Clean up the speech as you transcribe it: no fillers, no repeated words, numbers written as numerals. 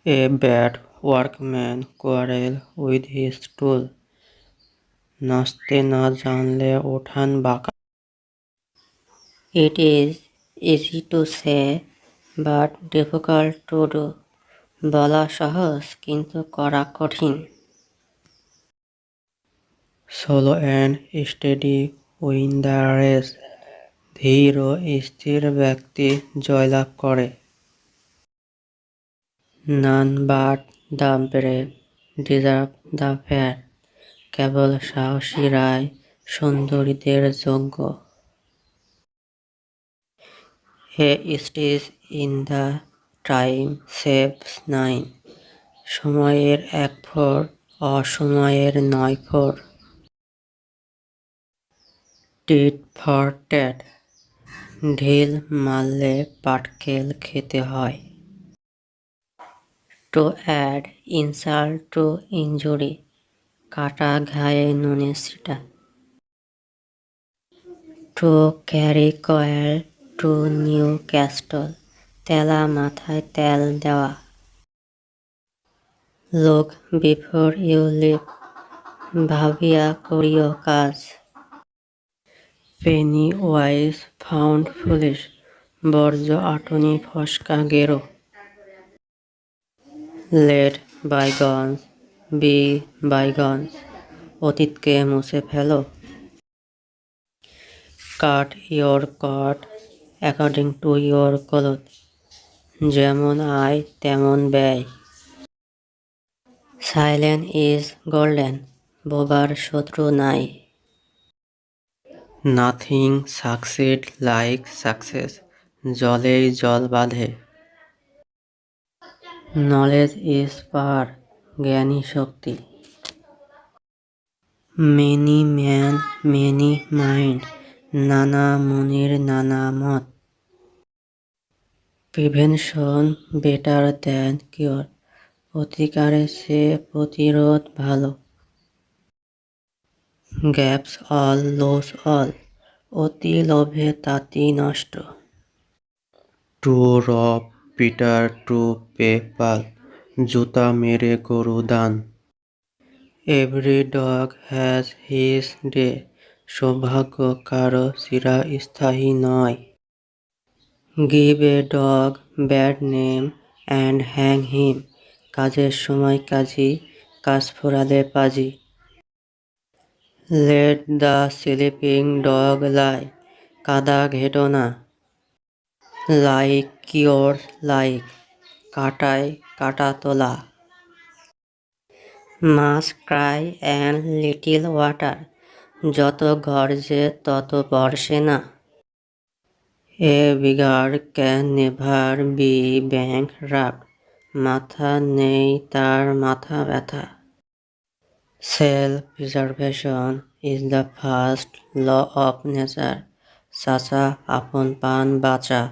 A bad workman quarrel with his tool. নাচতে না জানলে উঠান বাঁকা। It is easy to say but difficult to do. বলা সহজ কিন্তু করা কঠিন। Slow and steady win the race. ধীর ও স্থির ব্যক্তি জয়লাভ করে। None but the brave deserve the fair. কেবল সাহসীরাই সুন্দরীদের যোগ্য। A stitch in the time saves nine. সময়ের এক ফোঁড় অসময়ের 9 ফোঁড়। Tit for tat. ঢিল মারলে পাটকেল খেতে হয়। To add insult to injury. কাটা ঘায়ে নুনের ছিটা। To carry coal to Newcastle. তেলা মাথায় তেল দেওয়া। Look before you leap. ভাবিয়া করিও কাজ। Penny wise pound foolish. বর্জ্য আটুনি ফসকা গেরো। Let bygones be bygones. অতীতকে মুছে ফেলো। Cut your coat according to your cloth. যেমন আয় তেমন ব্যয়। Silence is golden. বোবার শত্রু নাই। Nothing succeed like success. জলেই জল বাঁধে। Knowledge is power. জ্ঞানী শক্তি। Many man many mind. নানা মুনির নানা মত। Prevention better than cure. প্রতিকারের চেয়ে প্রতিরোধ ভালো। Grasp all lose all. অতি লোভে তাঁতি নষ্ট। টু রব পিটার টু পে পাল। জুতা মেরে গরু দান। Every dog has his day. সৌভাগ্য কারো চিরস্থায়ী নয়। Give a dog bad name and hang him. কাজের সময় কাজী, কাজ ফুরালে পাজি। Let the sleeping dog lie. কাদা ঘেঁটো না। Like cure like. কাটায় কাটা তোলা। Much cry and little water. যত গর্জে তত বর্ষে না। A beggar can never be bankrupt. মাথা নেই তার মাথা ব্যথা। Self preservation is the first law of nature. চাচা আপন প্রাণ বাঁচা।